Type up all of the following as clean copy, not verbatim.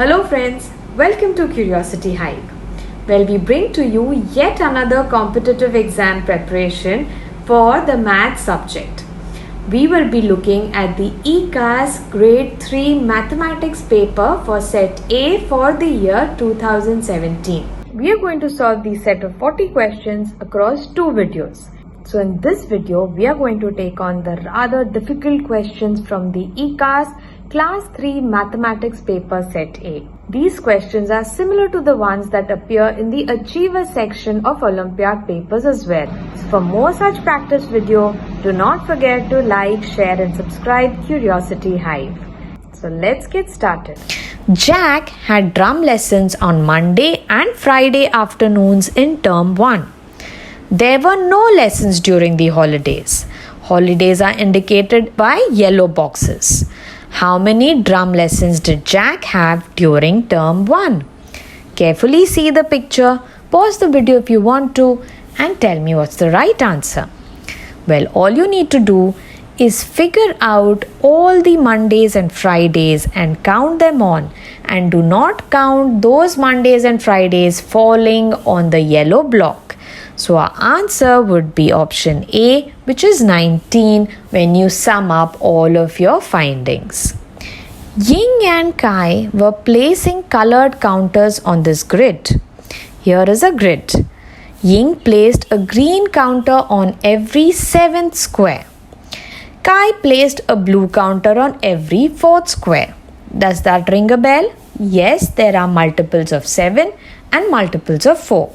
Hello friends, welcome to Curiosity Hive, where we bring to you yet another competitive exam preparation for the math subject. We will be looking at the ECAS Grade 3 Mathematics paper for Set A for the year 2017. We are going to solve the set of 40 questions across two videos. So in this video, we are going to take on the rather difficult questions from the ECAS Class 3 Mathematics paper Set A. These questions are similar to the ones that appear in the Achiever section of Olympiad papers as well. So for more such practice video, do not forget to like, share and subscribe Curiosity Hive. So let's get started. Jack had drum lessons on Monday and Friday afternoons in Term 1. There were no lessons during the holidays. Holidays are indicated by yellow boxes. How many drum lessons did Jack have during Term 1? Carefully see the picture, pause the video if you want to, and tell me what's the right answer. Well, all you need to do is figure out all the Mondays and Fridays and count them on, and do not count those Mondays and Fridays falling on the yellow block. So our answer would be option A, which is 19 when you sum up all of your findings. Ying and Kai were placing colored counters on this grid. Here is a grid. Ying placed a green counter on every 7th square. Kai placed a blue counter on every 4th square. Does that ring a bell? Yes, there are multiples of 7 and multiples of 4.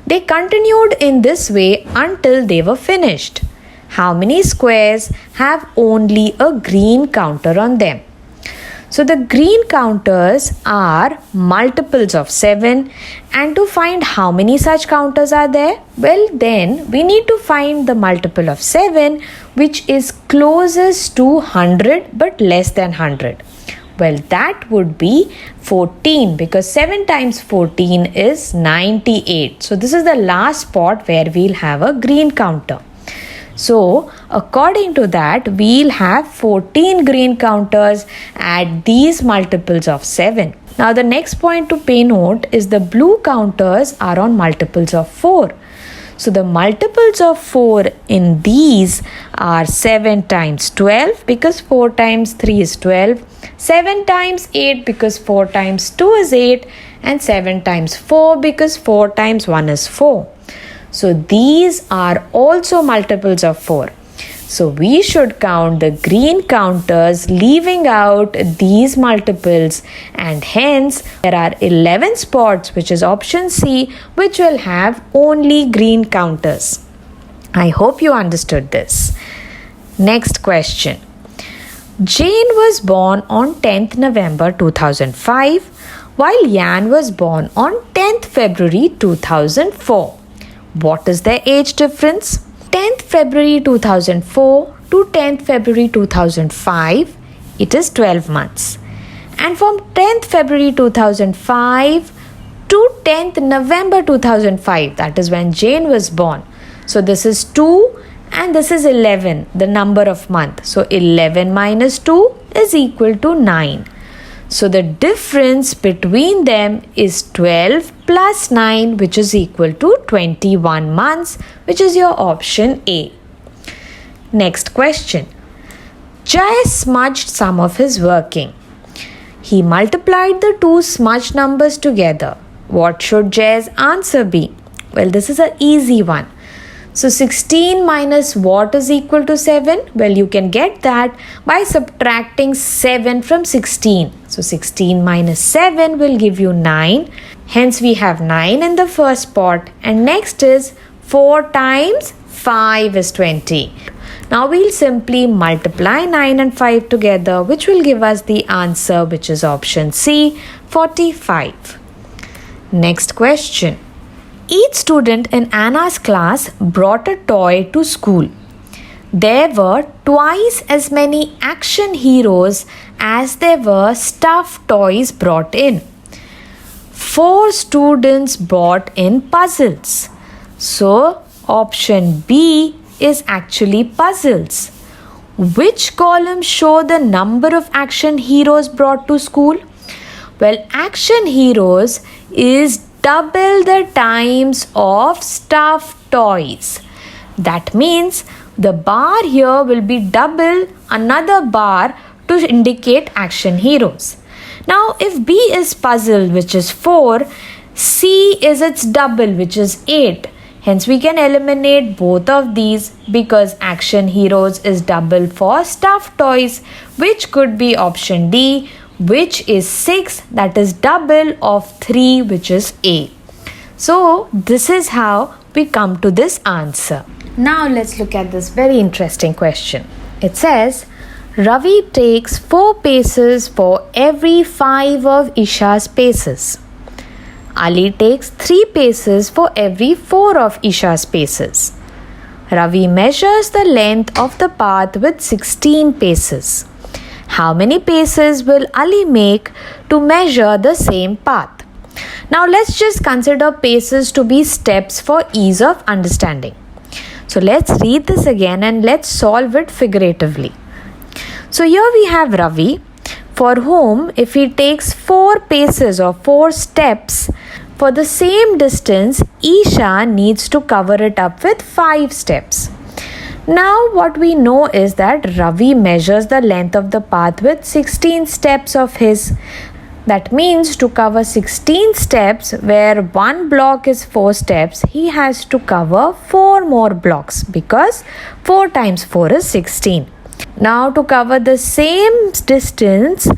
They continued in this way until they were finished. How many squares have only a green counter on them? So the green counters are multiples of 7, and to find how many such counters are there, well then we need to find the multiple of 7 which is closest to 100 but less than 100. Well, that would be 14 because 7 times 14 is 98. So this is the last spot where we'll have a green counter. So according to that, we'll have 14 green counters at these multiples of 7. Now the next point to pay note is the blue counters are on multiples of 4. So the multiples of 4 in these are 7 times 12 because 4 times 3 is 12, 7 times 8 because 4 times 2 is 8, and 7 times 4 because 4 times 1 is 4. So these are also multiples of 4. So we should count the green counters leaving out these multiples, and hence there are 11 spots, which is option C, which will have only green counters. I hope you understood this. Next question. Jane was born on 10th November 2005 while Yan was born on 10th February 2004. What is their age difference? 10th February 2004 to 10th February 2005, it is 12 months. And from 10th February 2005 to 10th November 2005, that is when Jane was born. So this is 2 and this is 11, the number of month. So 11 minus 2 is equal to 9. So the difference between them is 12 plus 9, which is equal to 21 months, which is your option A. Next question. Jay smudged some of his working. He multiplied the two smudged numbers together. What should Jay's answer be? Well, this is an easy one. So 16 minus what is equal to 7? Well, you can get that by subtracting 7 from 16. So 16 minus 7 will give you 9. Hence we have 9 in the first spot. And next is 4 times 5 is 20. Now we'll simply multiply 9 and 5 together, which will give us the answer, which is option C, 45. Next question. Each student in Anna's class brought a toy to school. There were twice as many action heroes as there were stuffed toys brought in. 4 students brought in puzzles. So, option B is actually puzzles. Which columns show the number of action heroes brought to school? Well, action heroes is double the times of stuffed toys. That means the bar here will be double another bar to indicate action heroes. Now, if B is puzzle, which is 4, C is its double, which is 8. Hence, we can eliminate both of these because action heroes is double for stuffed toys, which could be option D, which is 6, that is double of 3, which is A. So, this is how we come to this answer. Now, let's look at this very interesting question. It says, Ravi takes 4 paces for every 5 of Isha's paces. Ali takes 3 paces for every 4 of Isha's paces. Ravi measures the length of the path with 16 paces. How many paces will Ali make to measure the same path? Now let's just consider paces to be steps for ease of understanding. So let's read this again and let's solve it figuratively. So here we have Ravi, for whom if he takes 4 paces or 4 steps for the same distance, Isha needs to cover it up with 5 steps. Now what we know is that Ravi measures the length of the path with 16 steps of his. That means to cover 16 steps where one block is 4 steps, he has to cover 4 more blocks because 4 times 4 is 16. Now to cover the same distance,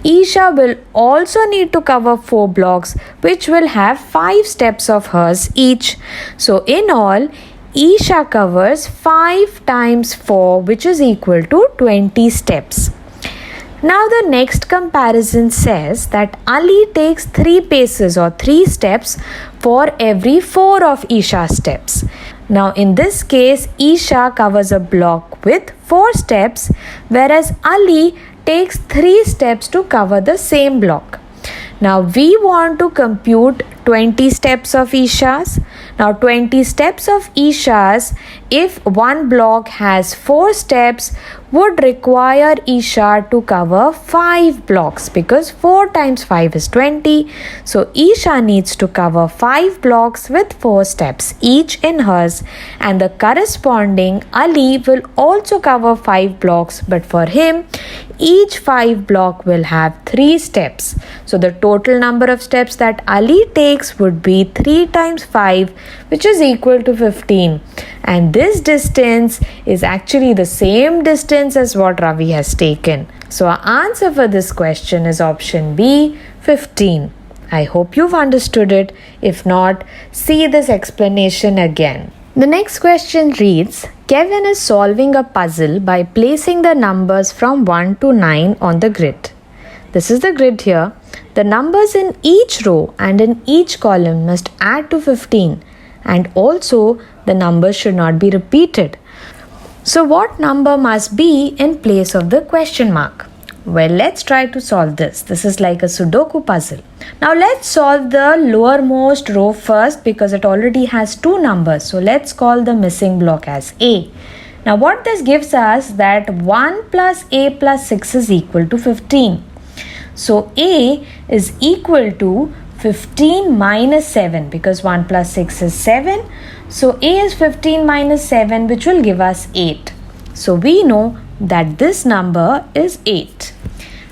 Isha will also need to cover 4 blocks which will have 5 steps of hers each. So in all, Isha covers 5 times 4 which is equal to 20 steps. Now the next comparison says that Ali takes 3 paces or 3 steps for every 4 of Isha's steps. Now in this case, Isha covers a block with 4 steps whereas Ali takes 3 steps to cover the same block. Now we want to compute 20 steps of Isha's. Now 20 steps of Isha's, if one block has 4 steps, would require Isha to cover 5 blocks because 4 times 5 is 20. So Isha needs to cover 5 blocks with 4 steps each in hers, and the corresponding Ali will also cover 5 blocks, but for him each 5 block will have 3 steps. So the total number of steps that Ali takes would be 3 times 5, which is equal to 15. And this distance is actually the same distance as what Ravi has taken. So our answer for this question is option B, 15. I hope you've understood it. If not, see this explanation again. The next question reads, Kevin is solving a puzzle by placing the numbers from 1 to 9 on the grid. This is the grid here. The numbers in each row and in each column must add to 15, and also the numbers should not be repeated. So what number must be in place of the question mark? Well, let's try to solve this. This is like a Sudoku puzzle. Now let's solve the lowermost row first because it already has 2 numbers. So let's call the missing block as A. Now what this gives us that 1 plus A plus 6 is equal to 15. So A is equal to 15 minus 7 because 1 plus 6 is 7. So A is 15 minus 7, which will give us 8. So we know that this number is 8.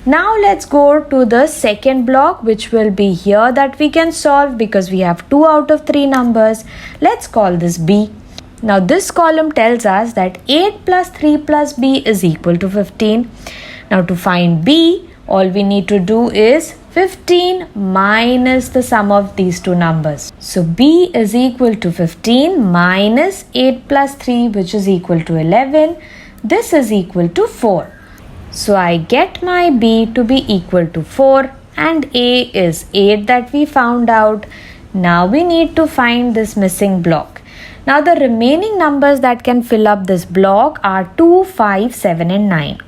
Now let's go to the second block, which will be here that we can solve because we have 2 out of 3 numbers. Let's call this B. Now this column tells us that 8 plus 3 plus B is equal to 15. Now to find B, all we need to do is 15 minus the sum of these 2 numbers. So B is equal to 15 minus 8 plus 3, which is equal to 11. This is equal to 4. So I get my B to be equal to 4 and A is 8 that we found out. Now we need to find this missing block. Now the remaining numbers that can fill up this block are 2, 5, 7 and 9.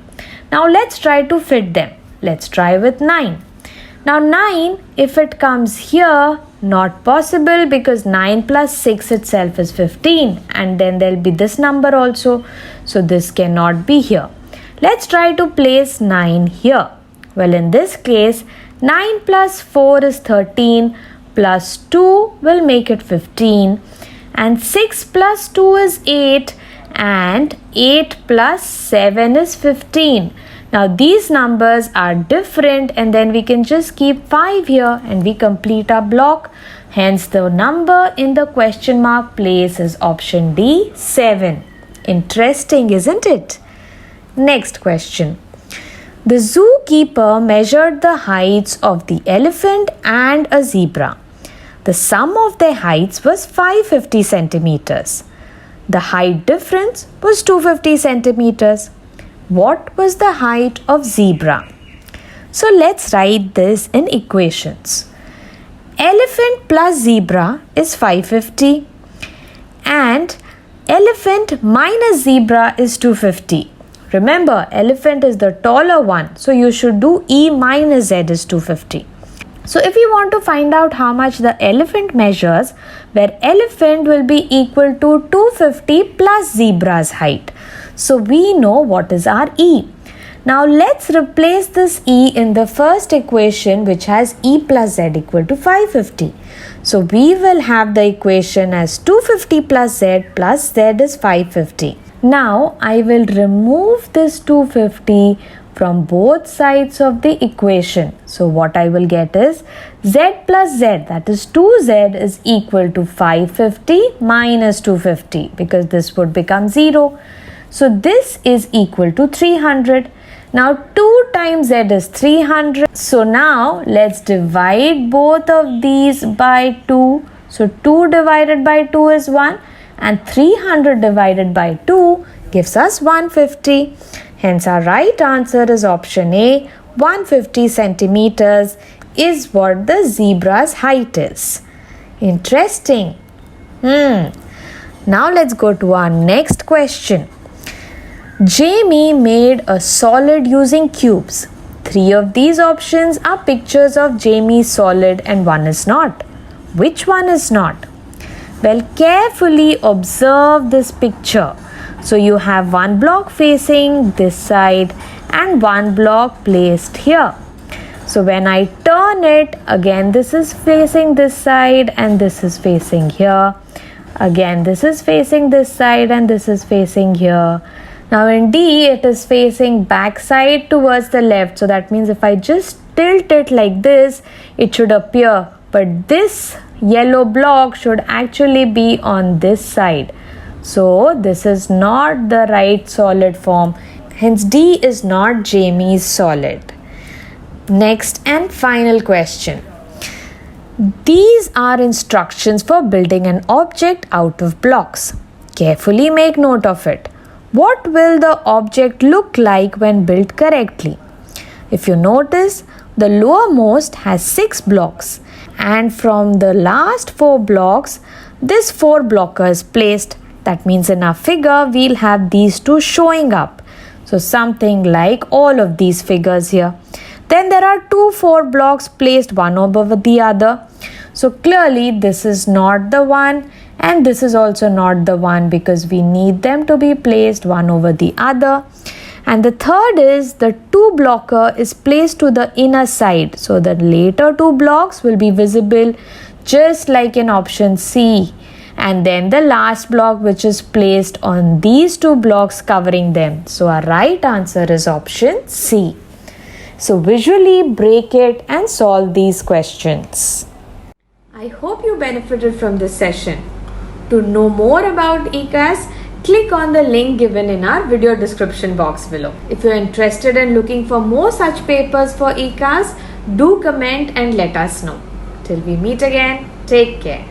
Now let's try to fit them. Let's try with 9. Now 9, if it comes here, not possible because 9 plus 6 itself is 15, and then there will be this number also. So this cannot be here. Let's try to place 9 here. Well, in this case, 9 plus 4 is 13, plus 2 will make it 15, and 6 plus 2 is 8, and 8 plus 7 is 15. Now these numbers are different, and then we can just keep 5 here and we complete our block. Hence the number in the question mark place is option D, 7. Interesting, isn't it? Next question. The zookeeper measured the heights of the elephant and a zebra. The sum of their heights was 550 centimeters. The height difference was 250 centimeters. What was the height of zebra? So let's write this in equations. Elephant plus zebra is 550 and elephant minus zebra is 250. Remember, elephant is the taller one, so you should do E minus Z is 250. So if you want to find out how much the elephant measures, where elephant will be equal to 250 plus zebra's height. So we know what is our E. Now let's replace this E in the first equation, which has E plus Z equal to 550. So we will have the equation as 250 plus Z is 550. Now I will remove this 250 from both sides of the equation. So what I will get is Z plus Z, that is 2Z, is equal to 550 minus 250, because this would become 0. So this is equal to 300. Now 2 times Z is 300. So now let's divide both of these by 2. So 2 divided by 2 is 1, and 300 divided by 2 gives us 150. Hence our right answer is option A, 150 centimeters is what the zebra's height is. Interesting. Now let's go to our next question. Jamie made a solid using cubes. 3 of these options are pictures of Jamie's solid and 1 is not. Which one is not? Well, carefully observe this picture. So you have one block facing this side and one block placed here. So when I turn it, again this is facing this side and this is facing here. Again this is facing this side and this is facing here. Now in D, it is facing back side towards the left. So that means if I just tilt it like this, it should appear. But this yellow block should actually be on this side. So this is not the right solid form. Hence D is not Jamie's solid. Next and final question. These are instructions for building an object out of blocks. Carefully make note of it. What will the object look like when built correctly? If you notice, the lowermost has 6 blocks, and from the last 4 blocks, this 4 blocker is placed. That means in our figure, we'll have these two showing up. So something like all of these figures here. Then there are 2 4 blocks placed one over the other. So clearly this is not the one, and this is also not the one, because we need them to be placed one over the other. And the third is the 2 blocker is placed to the inner side. So the later 2 blocks will be visible just like in option C. And then the last block, which is placed on these 2 blocks covering them. So our right answer is option C. So visually break it and solve these questions. I hope you benefited from this session. To know more about ECAS, click on the link given in our video description box below. If you're interested in looking for more such papers for ECAS, do comment and let us know. Till we meet again, take care.